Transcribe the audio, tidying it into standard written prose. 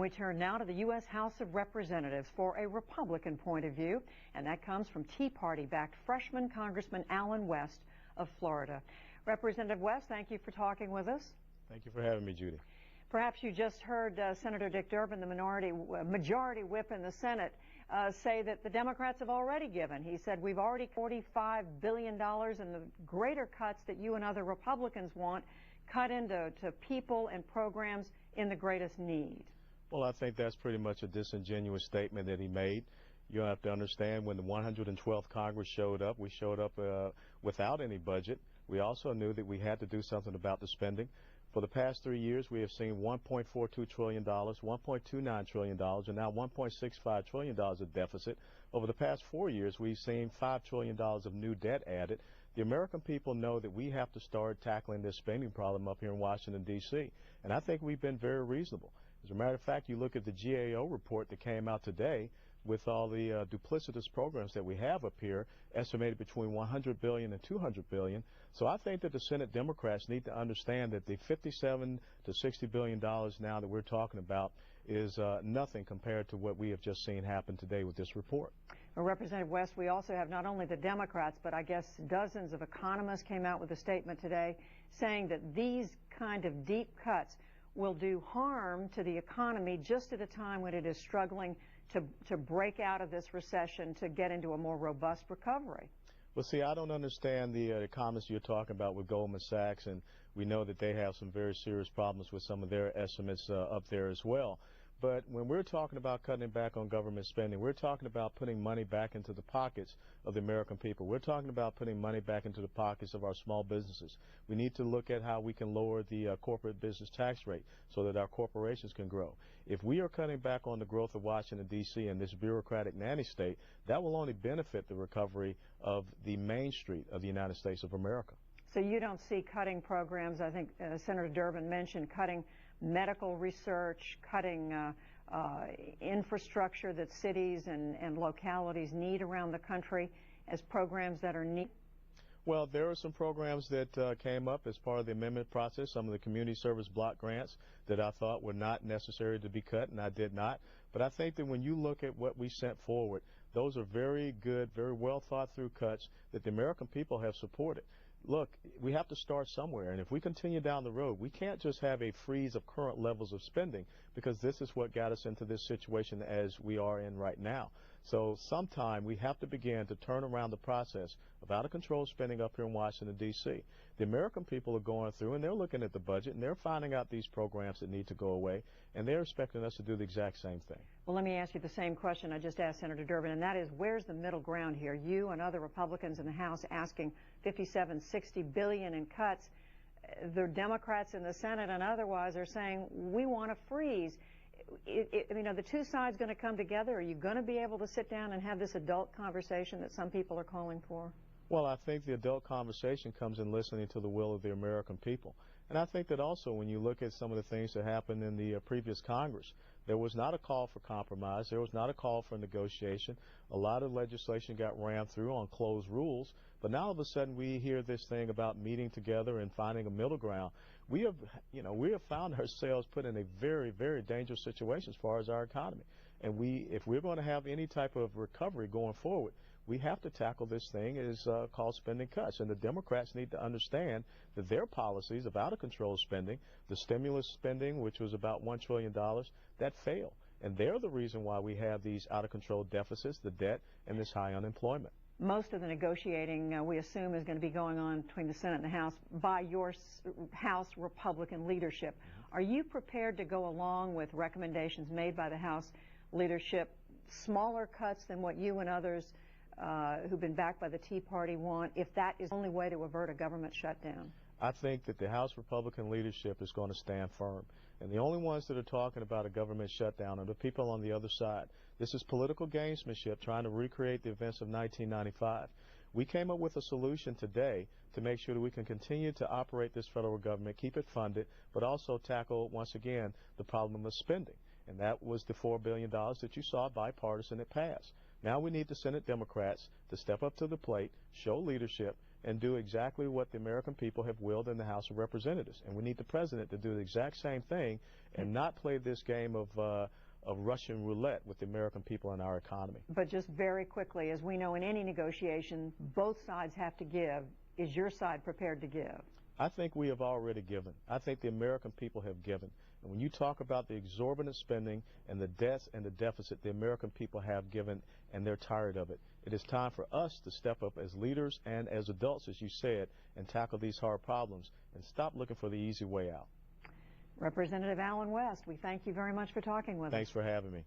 We turn now to the U.S. House of Representatives for a Republican point of view, and that comes from Tea Party-backed freshman Congressman Allen West of Florida. Representative West, thank you for talking with us. Thank you for having me, Judy. Perhaps you just heard Senator Dick Durbin, the majority whip in the Senate, say that the Democrats have already given. He said we've already $45 billion, and the greater cuts that you and other Republicans want cut into people and programs in the greatest need. Well, I think that's pretty much a disingenuous statement that he made. You have to understand, when the 112th Congress showed up, we showed up without any budget. We also knew that we had to do something about the spending. For the past 3 years, we have seen $1.42 trillion, $1.29 trillion, and now $1.65 trillion of deficit. Over the past 4 years, we've seen $5 trillion of new debt added. The American people know that we have to start tackling this spending problem up here in Washington, D.C., and I think we've been very reasonable. As a matter of fact, you look at the GAO report that came out today with all the duplicitous programs that we have up here, estimated between $100 billion and $200 billion. So I think that the Senate Democrats need to understand that the $57 to $60 billion now that we're talking about is nothing compared to what we have just seen happen today with this report. Well, Representative West, we also have not only the Democrats, but I guess dozens of economists came out with a statement today saying that these kind of deep cuts will do harm to the economy just at a time when it is struggling to break out of this recession, to get into a more robust recovery. Well, see, I don't understand the economists you're talking about with Goldman Sachs, and we know that they have some very serious problems with some of their estimates up there as well. But when we're talking about cutting back on government spending, we're talking about putting money back into the pockets of the American people. We're talking about putting money back into the pockets of our small businesses. We need to look at how we can lower the corporate business tax rate so that our corporations can grow. If we are cutting back on the growth of Washington, D.C. and this bureaucratic nanny state, that will only benefit the recovery of the Main Street of the United States of America. So you don't see cutting programs? I think Senator Durbin mentioned cutting medical research, cutting infrastructure that cities and localities need around the country as programs that are needed? Well, there are some programs that came up as part of the amendment process, some of the community service block grants that I thought were not necessary to be cut, and I did not. But I think that when you look at what we sent forward, those are very good, very well thought through cuts that the American people have supported. Look, we have to start somewhere, and if we continue down the road, we can't just have a freeze of current levels of spending, because this is what got us into this situation as we are in right now. So sometime we have to begin to turn around the process of out-of-control spending up here in Washington, D.C. The American people are going through, and they're looking at the budget, and they're finding out these programs that need to go away, and they're expecting us to do the exact same thing. Well, let me ask you the same question I just asked Senator Durbin, and that is, where's the middle ground here? You and other Republicans in the House asking $57, $60 billion in cuts. The Democrats in the Senate and otherwise are saying, we want to freeze. The two sides going to come together? Are you going to be able to sit down and have this adult conversation that some people are calling for? Well, I think the adult conversation comes in listening to the will of the American people. And I think that also when you look at some of the things that happened in the previous Congress, there was not a call for compromise. There was not a call for negotiation. A lot of legislation got rammed through on closed rules. But now all of a sudden we hear this thing about meeting together and finding a middle ground. We have found ourselves put in a very, very dangerous situation as far as our economy. And if we're going to have any type of recovery going forward, we have to tackle this thing is called spending cuts. And the Democrats need to understand that their policies of out-of-control spending, the stimulus spending, which was about $1 trillion, that failed. And they're the reason why we have these out-of-control deficits, the debt, and this high unemployment. Most of the negotiating, we assume, is going to be going on between the Senate and the House by your House Republican leadership. Are you prepared to go along with recommendations made by the House leadership, smaller cuts than what you and others who've been backed by the Tea Party want, if that is the only way to avert a government shutdown? I think that the House Republican leadership is going to stand firm. And the only ones that are talking about a government shutdown are the people on the other side. This is political gamesmanship trying to recreate the events of 1995. We came up with a solution today to make sure that we can continue to operate this federal government, keep it funded, but also tackle, once again, the problem of spending. And that was the $4 billion that you saw bipartisan that passed. Now we need the Senate Democrats to step up to the plate, show leadership, and do exactly what the American people have willed in the House of Representatives. And we need the president to do the exact same thing and not play this game of Russian roulette with the American people and our economy. But just very quickly, as we know in any negotiation, both sides have to give. Is your side prepared to give? I think we have already given. I think the American people have given. And when you talk about the exorbitant spending and the debts and the deficit, the American people have given, and they're tired of it. It is time for us to step up as leaders and as adults, as you said, and tackle these hard problems and stop looking for the easy way out. Representative Allen West, we thank you very much for talking with us. Thanks for having me.